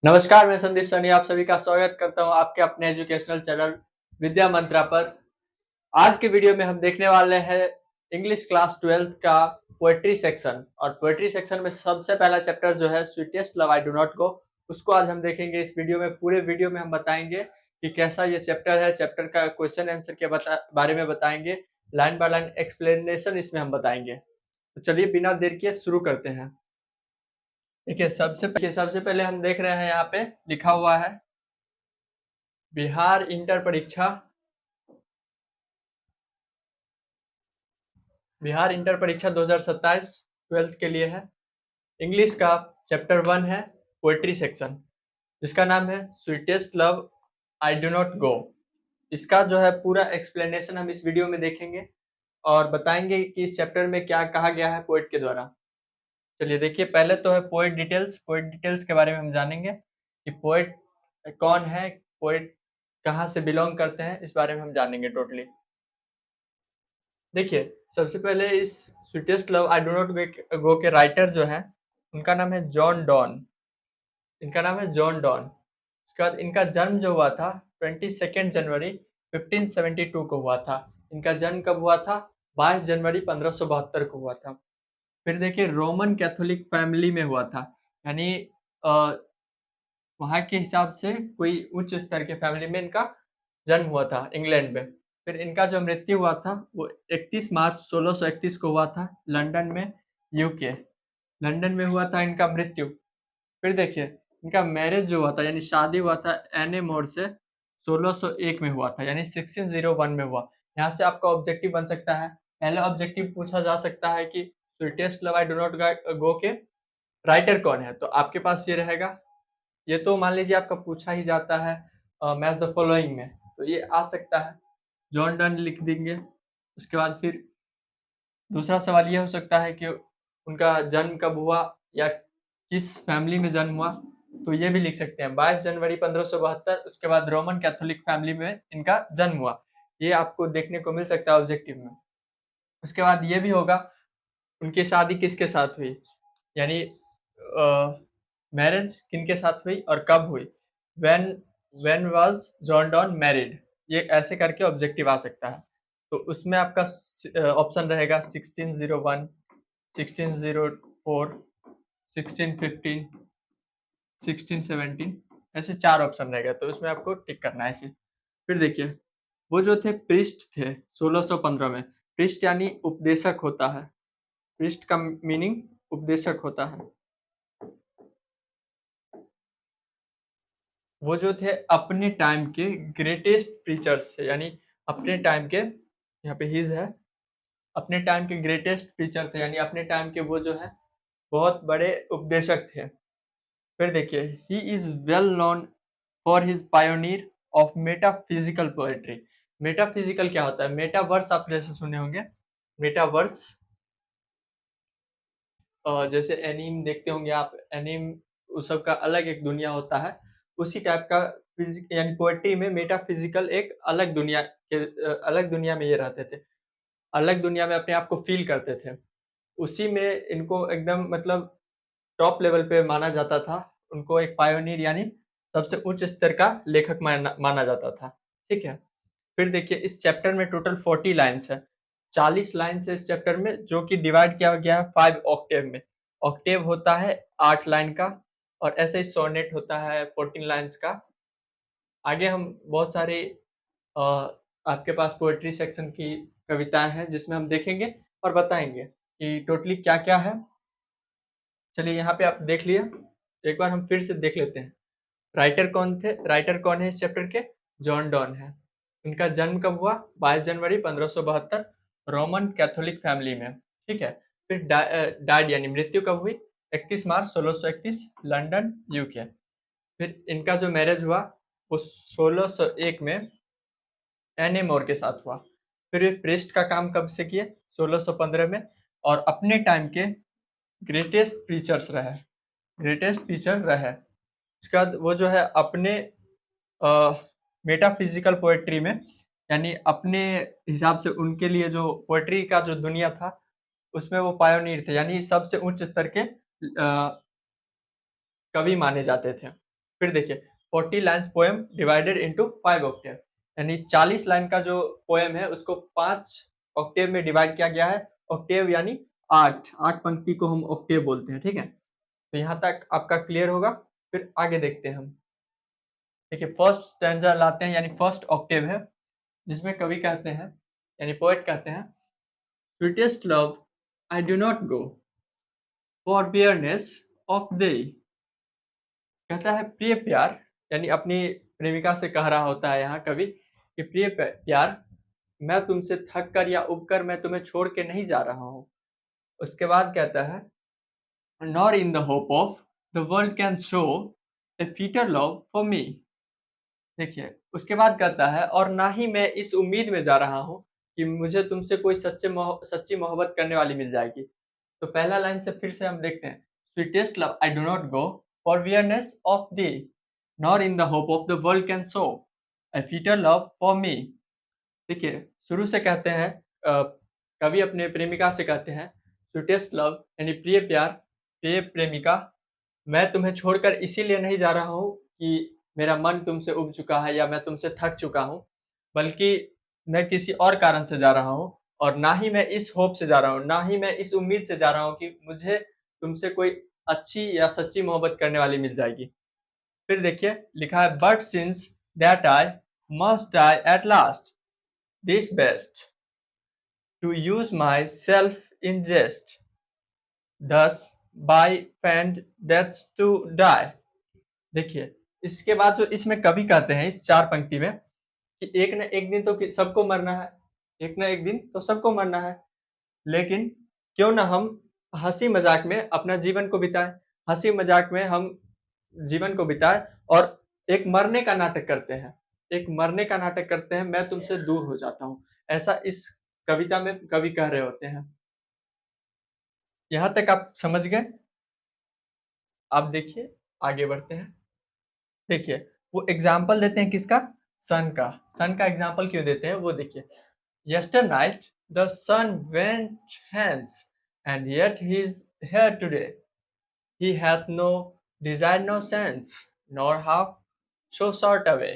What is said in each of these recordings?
नमस्कार, मैं संदीप सैनी आप सभी का स्वागत करता हूँ आपके अपने एजुकेशनल चैनल विद्या मंत्रा पर। आज के वीडियो में हम देखने वाले हैं इंग्लिश क्लास 12th का पोएट्री सेक्शन और पोएट्री सेक्शन में सबसे पहला चैप्टर जो है sweetest love I do not गो, उसको आज हम देखेंगे इस वीडियो में। पूरे वीडियो में हम बताएंगे कि कैसा ये चैप्टर है, चैप्टर का क्वेश्चन आंसर के बारे में बताएंगे, लाइन बाय लाइन एक्सप्लेनेशन इसमें हम बताएंगे। तो चलिए बिना देर किए शुरू करते हैं। देखिए सबसे पहले हम देख रहे हैं यहाँ पे लिखा हुआ है बिहार इंटर परीक्षा 2027 12th के लिए है। इंग्लिश का चैप्टर 1 है पोएट्री सेक्शन, जिसका नाम है sweetest love I do not गो। इसका जो है पूरा एक्सप्लेनेशन हम इस वीडियो में देखेंगे और बताएंगे कि इस चैप्टर में क्या कहा गया है पोएट के द्वारा। चलिए देखिए, पहले तो है पोएट डिटेल्स के बारे में हम जानेंगे कि पोएट कौन है, पोएट कहाँ से बिलोंग करते हैं, इस बारे में हम जानेंगे टोटली। देखिए सबसे पहले इस sweetest love I do not गो के राइटर जो है उनका नाम है जॉन डॉन। इनका नाम है जॉन डॉन। उसके बाद इनका जन्म जो हुआ था 22 जनवरी 1572 को हुआ था। इनका जन्म कब हुआ था? 22 जनवरी 1572 को हुआ था। फिर देखिए रोमन कैथोलिक फैमिली में हुआ था, यानी वहाँ के हिसाब से कोई उच्च स्तर के फैमिली में इनका जन्म हुआ था इंग्लैंड में। फिर इनका जो मृत्यु हुआ था वो 31 मार्च 1631 को हुआ था लंदन में, यूके। लंदन में हुआ था इनका मृत्यु। फिर देखिए इनका मैरिज जो हुआ था यानी शादी हुआ था एने मोर से 1601 में हुआ था, यानी 1601 में हुआ। यहाँ से आपका ऑब्जेक्टिव बन सकता है, पहला ऑब्जेक्टिव पूछा जा सकता है कि sweetest love I do not गो के राइटर कौन है, तो आपके पास ये रहेगा। ये तो मान लीजिए आपका पूछा ही जाता है मैच द फॉलोइंग में, तो ये आ सकता है, जॉन डन लिख देंगे। उसके बाद फिर दूसरा सवाल ये हो सकता है कि उनका जन्म कब हुआ या किस फैमिली में जन्म हुआ, तो ये भी लिख सकते हैं 22 जनवरी 1572। उसके बाद रोमन कैथोलिक फैमिली में इनका जन्म हुआ, ये आपको देखने को मिल सकता है ऑब्जेक्टिव में। उसके बाद ये भी होगा उनकी शादी किसके साथ हुई, यानी मैरिज किनके साथ हुई और कब हुई, when when was John Donne married, ये ऐसे करके ऑब्जेक्टिव आ सकता है। तो उसमें आपका ऑप्शन रहेगा 1601, 1604, 1615, 1617, ऐसे 4 ऑप्शन रहेगा, तो उसमें आपको टिक करना है ऐसे। फिर देखिए वो जो थे प्रिस्ट थे 1615 में। प्रिस्ट यानी उपदेशक होता है, प्रिस्ट का मीनिंग उपदेशक होता है। वो जो थे अपने टाइम के ग्रेटेस्ट प्रीचर्स थे, यानी अपने टाइम के, यहाँ पे हिज है, अपने टाइम के ग्रेटेस्ट प्रीचर थे, यानी अपने टाइम के वो जो है बहुत बड़े उपदेशक थे। फिर देखिए he is well known for his pioneer of metaphysical poetry. Metaphysical क्या होता है? मेटावर्स आप जैसे सुने होंगे, मेटावर्स जैसे एनीम देखते होंगे आप, एनीम उस सब का अलग एक दुनिया होता है, उसी टाइप का यानी पोएट्री में मेटाफिजिकल एक अलग दुनिया के अलग दुनिया में ये रहते थे, अलग दुनिया में अपने आप को फील करते थे। उसी में इनको एकदम मतलब टॉप लेवल पे माना जाता था। उनको एक पायोनियर यानी सबसे उच्च स्तर का लेखक माना जाता था। ठीक है। फिर देखिए इस चैप्टर में टोटल 40 लाइन्स है, 40 लाइन्स है इस चैप्टर में, जो कि डिवाइड किया गया है 5 ऑक्टेव में। ऑक्टेव होता है 8 लाइन का, और ऐसे ही सोनेट होता है 14 लाइन्स का। आगे हम बहुत सारे अ, आपके पास पोएट्री सेक्शन की कविताएं हैं जिसमें हम देखेंगे और बताएंगे कि टोटली क्या क्या है। चलिए यहाँ पे आप देख लिए, एक बार हम फिर से देख लेते हैं। राइटर कौन थे, राइटर कौन है इस चैप्टर के? जॉन डॉन है। इनका जन्म कब हुआ? 22 जनवरी 1572, रोमन कैथोलिक फैमिली में। ठीक है। फिर डाइड यानी मृत्यु कब हुई? 31 मार्च 1631, लंदन, यूके। फिर इनका जो मैरिज हुआ वो 1601 में एने मोर के साथ हुआ। फिर ये प्रेस्ट का काम कब से किए? 1615 में। और अपने टाइम के ग्रेटेस्ट प्रीचर्स रहे, ग्रेटेस्ट टीचर रहे। इसके बाद वो जो है अपने मेटाफिजिकल पोएट्री में, यानी अपने हिसाब से उनके लिए जो पोएट्री का जो दुनिया था उसमें वो पायोनियर थे, यानी सबसे उच्च स्तर के कवि माने जाते थे। फिर देखिए 40 lines poem divided into 5 Octave, यानी 40 लाइन का जो पोएम है उसको 5 ऑक्टेव में डिवाइड किया गया है। ऑक्टेव यानी 8 पंक्ति को हम ऑक्टेव बोलते हैं, ठीक है। तो यहाँ तक आपका क्लियर होगा। फिर आगे देखते हैं हम। देखिए फर्स्ट स्टैंजा लाते हैं, यानी फर्स्ट ऑक्टेव है, जिसमें कवि कहते हैं यानी पोएट कहते हैं, sweetest love I do not go for weariness of thee. कहता है प्रिय प्यार, यानी अपनी प्रेमिका से कह रहा होता है यहाँ कवि कि प्रिय प्यार, मैं तुमसे थक कर या उब कर मैं तुम्हें छोड़ के नहीं जा रहा हूँ। उसके बाद कहता है, nor in the hope of the world can show a fitter love for me. देखिए उसके बाद कहता है, और ना ही मैं इस उम्मीद में जा रहा हूँ कि मुझे तुमसे कोई सच्ची मोहब्बत करने वाली मिल जाएगी। तो पहला लाइन से फिर से हम देखते हैं, sweetest love I do not go for weariness of thee, nor in the hope of the world can show a fitter love for me. देखिए शुरू से कहते हैं, कवि अपने प्रेमिका से कहते हैं, स्वीटेस्ट लव यानी प्रिय प्यार, प्रिय प्रेमिका, मैं तुम्हें छोड़कर इसीलिए नहीं जा रहा हूँ कि मेरा मन तुमसे उब चुका है या मैं तुमसे थक चुका हूँ, बल्कि मैं किसी और कारण से जा रहा हूँ। और ना ही मैं इस होप से जा रहा हूँ, ना ही मैं इस उम्मीद से जा रहा हूँ कि मुझे तुमसे कोई अच्छी या सच्ची मोहब्बत करने वाली मिल जाएगी। फिर देखिए लिखा है, but since that I must die at last, this best to use myself in jest, thus by fand death to die। देखिए इसके बाद जो इसमें कवि कहते हैं इस 4 पंक्ति में कि एक न एक दिन तो सबको मरना है, एक न एक दिन तो सबको मरना है, लेकिन क्यों ना हम हंसी मजाक में अपना जीवन को बिताएं, हंसी मजाक में हम जीवन को बिताएं और एक मरने का नाटक करते हैं, एक मरने का नाटक करते हैं, मैं तुमसे दूर हो जाता हूँ, ऐसा इस कविता में कवि कह रहे होते हैं। यहाँ तक आप समझ गए। आप देखिए आगे बढ़ते हैं। देखिए वो एग्जाम्पल देते हैं किसका, सन का। सन का एग्जाम्पल क्यों देते हैं वो देखिए, yesternight the sun went hence and yet he is here today, he hath no desire no sense nor how so short away.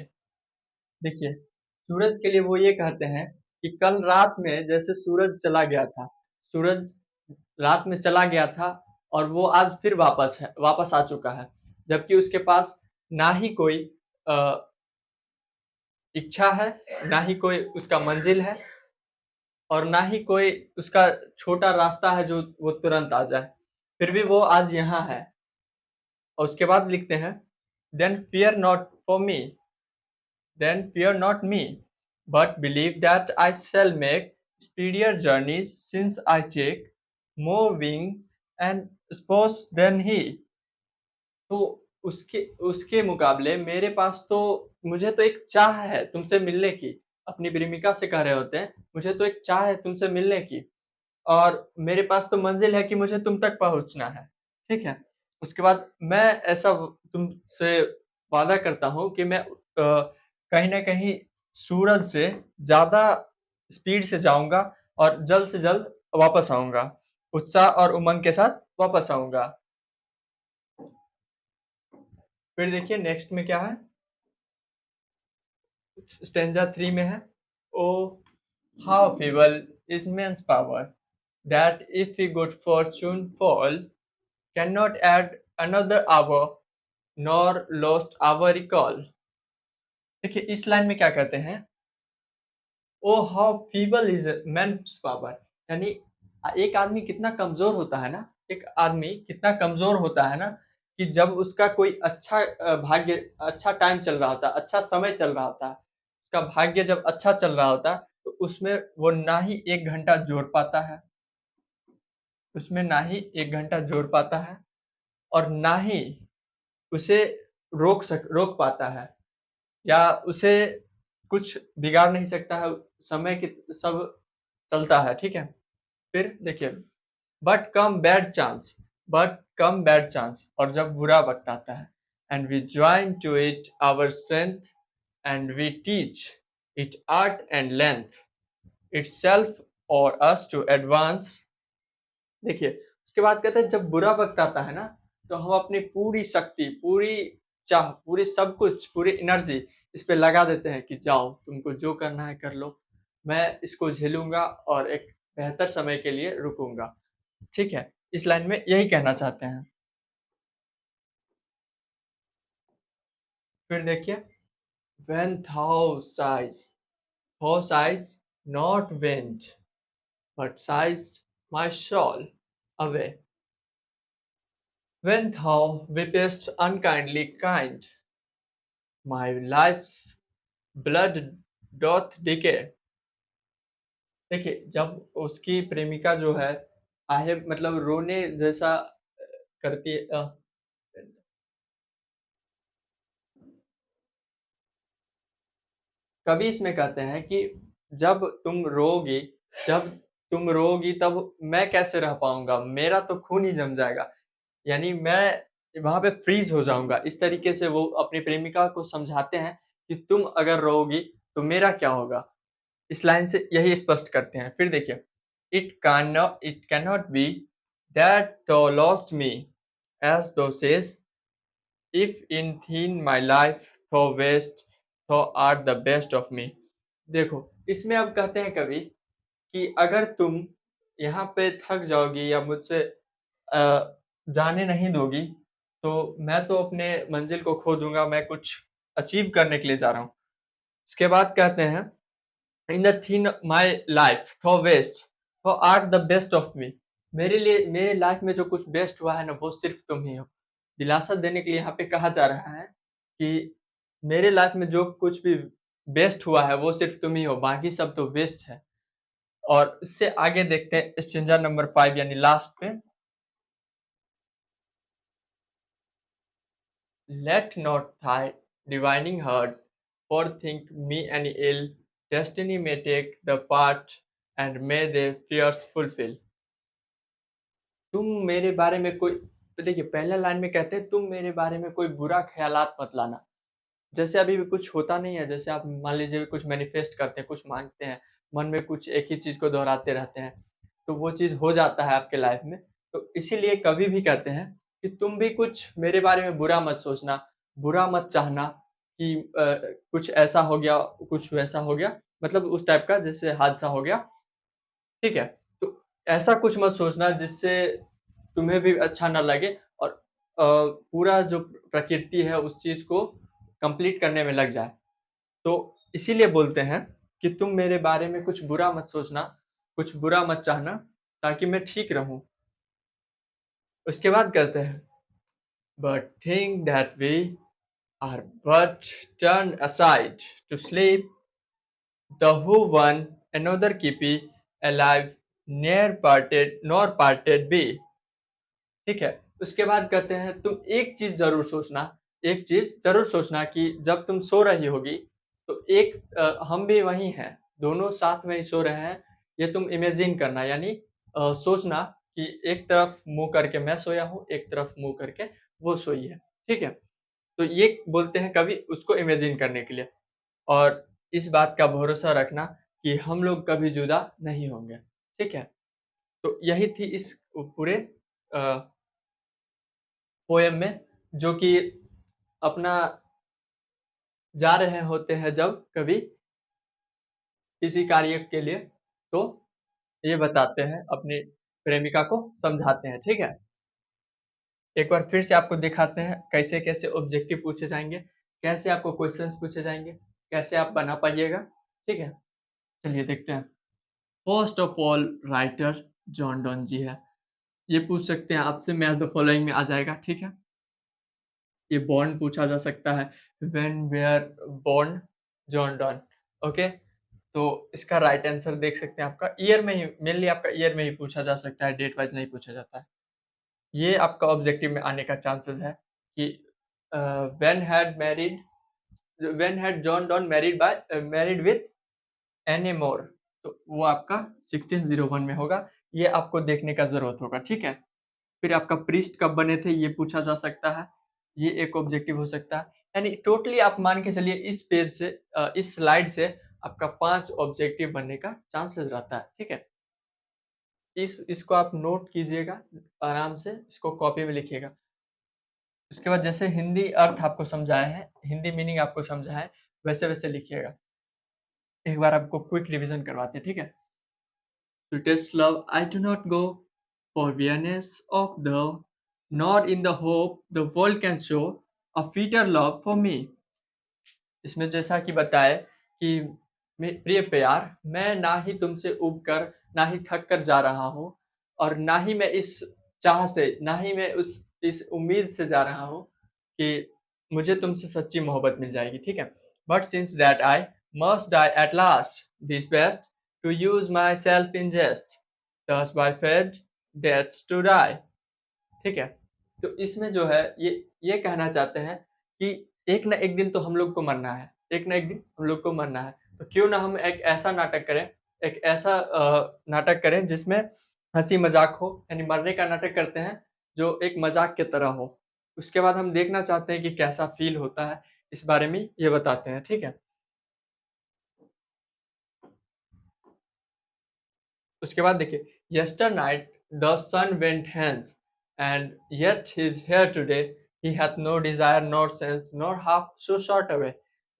देखिए सूरज के लिए वो ये कहते हैं कि कल रात में जैसे सूरज चला गया था, सूरज रात में चला गया था और वो आज फिर वापस आ चुका है, जबकि उसके पास ना ही कोई इच्छा है, ना ही कोई उसका मंजिल है, और ना ही कोई उसका छोटा रास्ता है जो वो तुरंत आ जाए, फिर भी वो आज यहाँ है। और उसके बाद लिखते हैं, then fear not for me, then fear not me, but believe that I shall make speedier journeys since I take more wings and spores than he। तो उसके उसके मुकाबले मेरे पास तो, मुझे तो एक चाह है तुमसे मिलने की, अपनी प्रेमिका से कह रहे होते हैं, मुझे तो एक चाह है तुमसे मिलने की, और मेरे पास तो मंजिल है कि मुझे तुम तक पहुंचना है, ठीक है। उसके बाद मैं ऐसा तुमसे वादा करता हूँ कि मैं कहीं ना कहीं सूरज से ज्यादा स्पीड से जाऊंगा और जल्द से जल्द वापस आऊंगा, उत्साह और उमंग के साथ वापस आऊंगा। फिर देखिए नेक्स्ट में क्या है, स्टेंजा 3 में है, ओ how feeble is man's power, that if he good fortune fall, cannot add another hour, nor lost hour recall। देखिए इस लाइन में क्या कहते हैं, O how feeble is man's power, यानी एक आदमी कितना कमजोर होता है ना, एक आदमी कितना कमजोर होता है ना, कि जब उसका कोई अच्छा भाग्य, अच्छा टाइम चल रहा होता है, अच्छा समय चल रहा होता है, उसका भाग्य जब अच्छा चल रहा होता है, तो उसमें वो ना ही 1 घंटा जोड़ पाता है, उसमें ना ही 1 घंटा जोड़ पाता है, और ना ही उसे रोक पाता है, या उसे कुछ बिगाड़ नहीं सकता है, समय की सब चलता है, ठीक है। फिर देखिए, but come bad chance, but come bad chance, और जब बुरा वक्त आता है, and we join to it our strength and we teach it art and length, itself और अस टू एडवांस। देखिए उसके बाद कहते हैं, जब बुरा वक्त आता है ना, तो हम अपनी पूरी शक्ति, पूरी चाह, पूरी सब कुछ, पूरी एनर्जी इस पे लगा देते हैं कि जाओ, तुमको जो करना है कर लो, मैं इसको झेलूँगा और एक बेहतर समय के लिए रुकूँगा। ठीक है? इस लाइन में यही कहना चाहते हैं। फिर देखिए, when thou sighs not went, but sighs my soul away. When thou weepest unkindly kind, my life's blood doth decay. देखिए, जब उसकी प्रेमिका जो है आहे मतलब रोने जैसा करती है कवि इसमें कहते हैं कि जब तुम रोओगी जब तुम रोओगी तब मैं कैसे रह पाऊँगा? मेरा तो खून ही जम जाएगा। यानी मैं वहाँ पे फ्रीज़ हो जाऊँगा। इस तरीके से वो अपनी प्रेमिका को समझाते हैं कि तुम अगर रोओगी तो मेरा क्या होगा? इस लाइन से यही स्पष्ट करते हैं। फिर देखिए, it cannot be that thou lost me as thou says, if in thin my life thou wast, thou art the best of me. देखो, इसमें अब कहते हैं कवि कि अगर तुम यहाँ पे थक जाओगी या मुझसे जाने नहीं दोगी, तो मैं तो अपने मंज़िल को खो दूँगा, मैं कुछ अचीव करने के लिए जा रहा हूँ। उसके बाद कहते हैं in the thin my life थो वेस्ट थो art the best of me. मेरे लिए मेरे लाइफ में जो कुछ बेस्ट हुआ है ना वो सिर्फ तुम ही हो। दिलासा देने के लिए यहाँ पे कहा जा रहा है कि मेरे लाइफ में जो कुछ भी बेस्ट हुआ है वो सिर्फ तुम ही हो, बाकी सब तो वेस्ट है। और इससे आगे देखते हैं स्टेंजा नंबर 5 यानी लास्ट पे, let not thy divining heart forethink me any ill, destiny may take the part and may their fears fulfill. तुम मेरे बारे में कोई तो देखिए पहला लाइन में कहते हैं तुम मेरे बारे में कोई बुरा ख़्यालात मत लाना। जैसे अभी भी कुछ होता नहीं है, जैसे आप मान लीजिए कुछ मैनिफेस्ट करते हैं, कुछ माँगते हैं, मन में कुछ एक ही चीज़ को दोहराते रहते हैं, तो वो चीज़ हो जाता है आपके लाइफ़ में। तो इसीलिए कवि भी कहते हैं कि तुम भी कुछ मेरे बारे में बुरा मत सोचना, बुरा मत चाहना कि कुछ ऐसा हो गया, कुछ वैसा हो गया, मतलब उस टाइप का जैसे हादसा हो गया, ठीक है? तो ऐसा कुछ मत सोचना जिससे तुम्हें भी अच्छा ना लगे और पूरा जो प्रकृति है उस चीज़ को कंप्लीट करने में लग जाए। तो इसीलिए बोलते हैं कि तुम मेरे बारे में कुछ बुरा मत सोचना, कुछ बुरा मत चाहना ताकि मैं ठीक रहूँ। उसके बाद कहते हैं but think that we are but turned aside to sleep they who one another keepy alive ne'er parted nor parted be। ठीक है? उसके बाद कहते हैं तुम एक चीज़ ज़रूर सोचना कि जब तुम सो रही होगी, तो एक हम भी वहीं हैं, दोनों साथ में ही सो रहे हैं, ये तुम इमेजिन करना यानी सोचना कि एक तरफ मुँह करके मैं सोया हूँ, एक तरफ मुँह करके वो सोई है, ठीक है? तो ये बोलते हैं कवि उसको इमेजिन करने के लिए और इस बात का भरोसा रखना कि हम लोग कभी जुदा नहीं होंगे, ठीक है? तो यही थी इस पूरे अ, पोएम में जो कि अपना जा रहे होते हैं जब कभी किसी कार्य के लिए, तो ये बताते हैं अपनी प्रेमिका को समझाते हैं, ठीक है? एक बार फिर से आपको दिखाते हैं कैसे-कैसे ऑब्जेक्टिव पूछे जाएँगे, कैसे आपको क्वेश्चन्स पूछे जाएँगे, कैसे आप बना पाइएगा, ठीक है? चलिए देखते हैं। First of all writer John Donne ji है। ये पूछ सकते हैं आपसे मैच द फॉलोइंग में आ जाएगा, ठीक है? ये बॉर्न पूछा जा सकता है, when were born John Donne, okay? तो इसका राइट आंसर देख सकते हैं आपका ईयर में ही मेनली आपका ईयर में ही पूछा जा सकता है, डेट वाइज़ नहीं पूछा जाता है। ये आपका ऑब्जेक्टिव में आने का चांसेस है कि uh, when had married when had John Donne married with Anne More, तो वो आपका 1601 में होगा, ये आपको देखने का ज़रूरत होगा, ठीक है? फिर आपका प्रीस्ट कब बने थे ये पूछा जा सकता है, ये एक ऑब्जेक्टिव हो सकता है। यानी टोटली आप मान के चलिए इस पेज से इस स्लाइड से आपका 5 ऑब्जेक्टिव बनने का चांसेस रहता है, ठीक है? इसको आप नोट कीजिएगा आराम से, इसको कॉपी में लिखिएगा। उसके बाद जैसे हिंदी अर्थ आपको समझाए हैं, हिंदी मीनिंग आपको समझाए हैं, वैसे-वैसे लिखिएगा। एक बार आपको क्विक रिवीजन करवाते हैं, ठीक है? To test love, I do not go for awareness of the, nor in the hope the world can show a fitter love for me. इसमें जैसा कि बताए कि प्रिय प्यार, मैं ना ही तुमसे ऊब कर, ना ही थक कर जा रहा हूँ, और ना ही मैं इस चाह से, ना ही मैं इस उम्मीद से जा रहा हूँ कि मुझे तुमसे सच्ची मोहब्बत मिल जाएगी, ठीक है? But since that I must die at last, this best to use myself in jest, thus by fate that's to die, ठीक है? तो इसमें जो है ये कहना चाहते हैं कि एक ना एक दिन तो हम लोग को मरना है, एक ना एक दिन हम लोग को मरना है। तो क्यों ना हम एक ऐसा नाटक करें, एक ऐसा नाटक करें जिसमें हँसी-मज़ाक हो, यानी मरने का नाटक करते हैं जो एक मज़ाक की तरह हो। उसके बाद हम देखना चाहते हैं कि कैसा फ़ील होता है, इस बारे में ये बताते हैं, ठीक है? उसके बाद देखिए, yesternight the sun went hence, and yet he is here today, he hath no desire nor sense nor half so short away।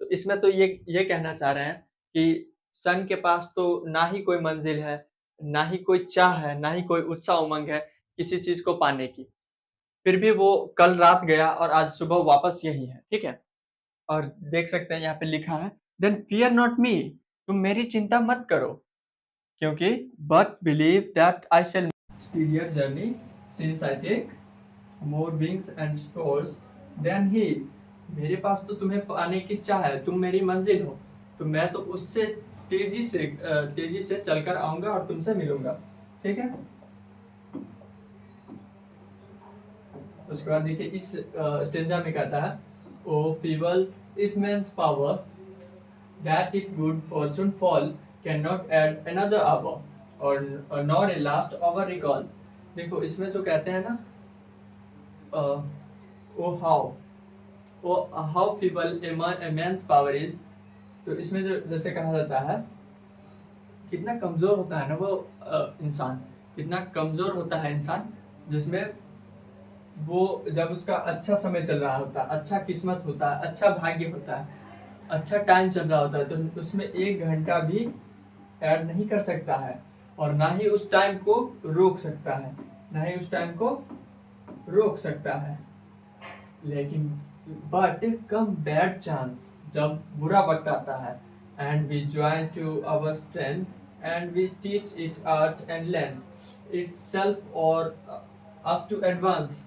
तो इसमें तो ये कहना चाह रहे हैं कि सन के पास तो ना ही कोई मंजिल है, ना ही कोई चाह है, ना ही कोई उत्साह उमंग है किसी चीज को पाने की। फिर भी वो कल रात गया और आज सुबह वापस यही है, ठीक है? और देख सकते हैं यहाँ पे लिखा है, देन फियर नॉट मी, तुम मेरी चिंता मत करो, क्योंकि but believe that I shall superior journey since I take more wings and stores than he। मेरे पास तो तुम्हें पाने की चाह है, तुम मेरी मंजिल हो, तो मैं तो उससे तेजी से चलकर आऊंगा और तुमसे मिलूंगा, ठीक है? उसके बाद देखिए इस स्टेंजा में कहता है, ओ feeble is man's power that it good fortune fall cannot add another hour or nor a last hour recall। देखो इसमें जो कहते हैं ना, ओ how feeble a man's power is, तो इसमें जो जैसे कहा जाता है, कितना कमजोर होता है ना वो इंसान, कितना कमजोर होता है इंसान, जिसमें वो जब उसका अच्छा समय चल रहा होता है, अच्छा किस्मत होता है, अच्छा भाग्य होता है, अच्छा टाइम चल रहा होता है, तो उसमें 1 घंटा भी ऐड नहीं कर सकता है, और ना ही उस टाइम को रोक सकता है, ना ही उस टाइम को रोक सकता है। लेकिन बट कम बैड चांस, जब बुरा वक्त आता है, and we join to our strength and we teach it art and length itself और अस टू एडवांस।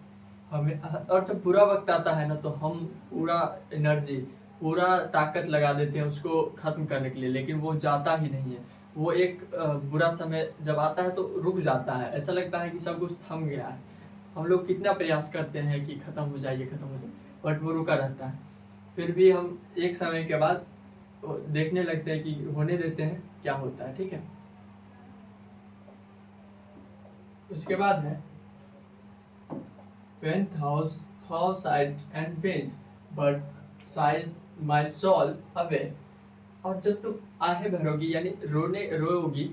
हमें, और जब बुरा वक्त आता है ना, तो हम पूरा एनर्जी, पूरा ताकत लगा देते हैं उसको खत्म करने के लिए, लेकिन वो जाता ही नहीं है। वो एक बुरा समय जब आता है तो रुक जाता है, ऐसा लगता है कि सब कुछ थम गया है। हम लोग कितना प्रयास करते हैं कि खत्म हो जाए, ये खत्म हो जाए, बट वो रुका रहता है। फिर भी हम एक समय के बाद देखने लगते हैं कि होने देते हैं क्या होता है, ठीक है? उसके बाद है, when thou sight and pain, but sighs my soul away। और जब तुम आहें भरोगी, यानी रोओगी,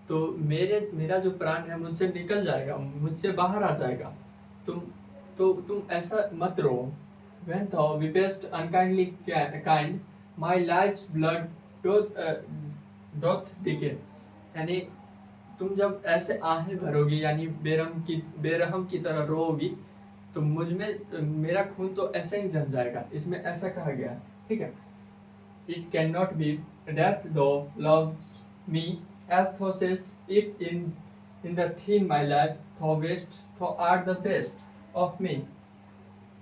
तो मेरा जो प्राण है मुझसे निकल जाएगा, मुझसे बाहर आ जाएगा। तुम ऐसा मत रो। When thou weepest unkindly kind, my life's blood doth decay। यानी तुम जब ऐसे आहें भरोगी, यानी बेरहम की तरह रोओगी, तो मुझ में मेरा खून तो ऐसे ही जम जाएगा। इसमें ऐसा कहा गया है, ठीक है? It cannot be that thou loves me as thou sayest it in the thin my life, thou art the best of me।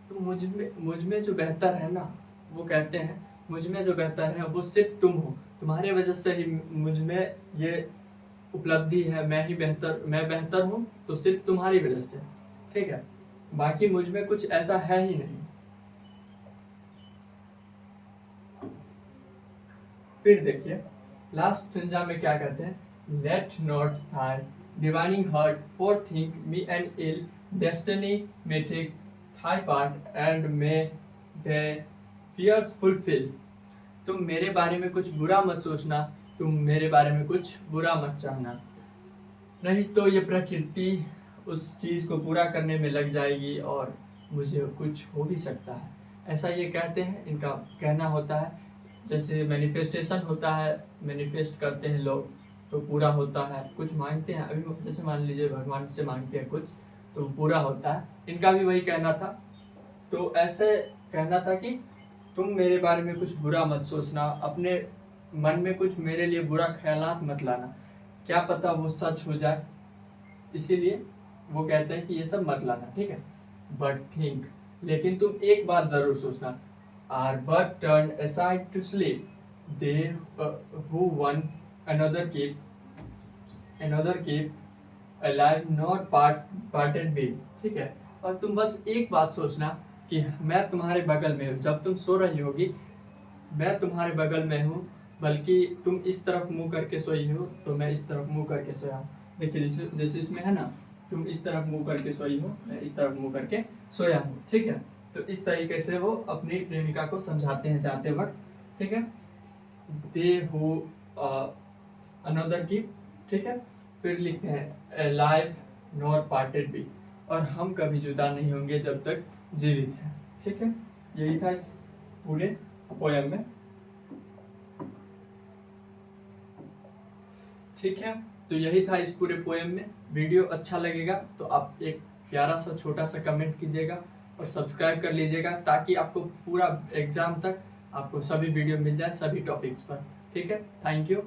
तो मुझ में जो बेहतर है ना, वो कहते हैं मुझ में जो बेहतर है वो सिर्फ तुम हो, तुम्हारे वजह से ही मुझ में ये उपलब्धि है, मैं बेहतर हूँ तो सिर्फ तुम्हारी वजह से, ठीक है? बाकी मुझ में कुछ ऐसा है ही नहीं। फिर देखिए लास्ट स्टेंजा में क्या कहते हैं, let not thy divining heart forethink me any ill destiny may take thy part and may thy fears fulfil. तुम मेरे बारे में कुछ बुरा मत सोचना, तुम मेरे बारे में कुछ बुरा मत चाहना, नहीं तो ये प्रकृति उस चीज को पूरा करने में लग जाएगी और मुझे कुछ हो भी सकता है, ऐसा ये कहते हैं। इनका कहना होता है जैसे मैनिफेस्टेशन होता है, मैनिफेस्ट करते हैं लोग तो पूरा होता है, कुछ मांगते हैं, अभी जैसे मान लीजिए भगवान से मांगते हैं कुछ तो पूरा होता है, इनका भी वही कहना था। तो ऐसे कहना था कि तुम मेरे बारे में कुछ बुरा मत सोचना, अपने मन में कुछ मेरे लिए बुरा ख्यालात मत लाना, क्या पता वो सच हो जाए, इसीलिए वो कहते हैं कि ये सब मत लाना, ठीक है। बट थिंक, लेकिन तुम एक बात जरूर सोचना, are but turn aside to sleep, they who one another keep alive not parted be, ठीक है। और तुम बस एक बात सोचना कि मैं तुम्हारे बगल में हूँ, जब तुम सो रही होगी मैं तुम्हारे बगल में हूँ, बल्कि तुम इस तरफ मुंह करके सोई हो तो मैं इस तरफ मुंह करके सोया हूँ। देखिए जैसे इसमें है ना, तुम इस तरफ मुंह करके सोई हो, मैं इस तरफ मुंह करके सोया हूँ, ठीक है। तो इस तरीके से वो अपनी प्रेमिका को समझाते हैं जाते वक्त, ठीक है। दे हु अनदर की, ठीक है। फिर लिखते हैं लाइफ नॉट पार्टेड बी, और हम कभी जुदा नहीं होंगे जब तक जीवित हैं, ठीक है। यही था इस पूरे पोयम में, ठीक है। तो यही था इस पूरे पोयम में। वीडियो अच्छा लगेगा तो आप एक प्यारा सा छोटा सा कमेंट कीजिएगा और सब्सक्राइब कर लीजिएगा, ताकि आपको पूरा एग्जाम तक आपको सभी वीडियो मिल जाए सभी टॉपिक्स पर, ठीक है। Thank you.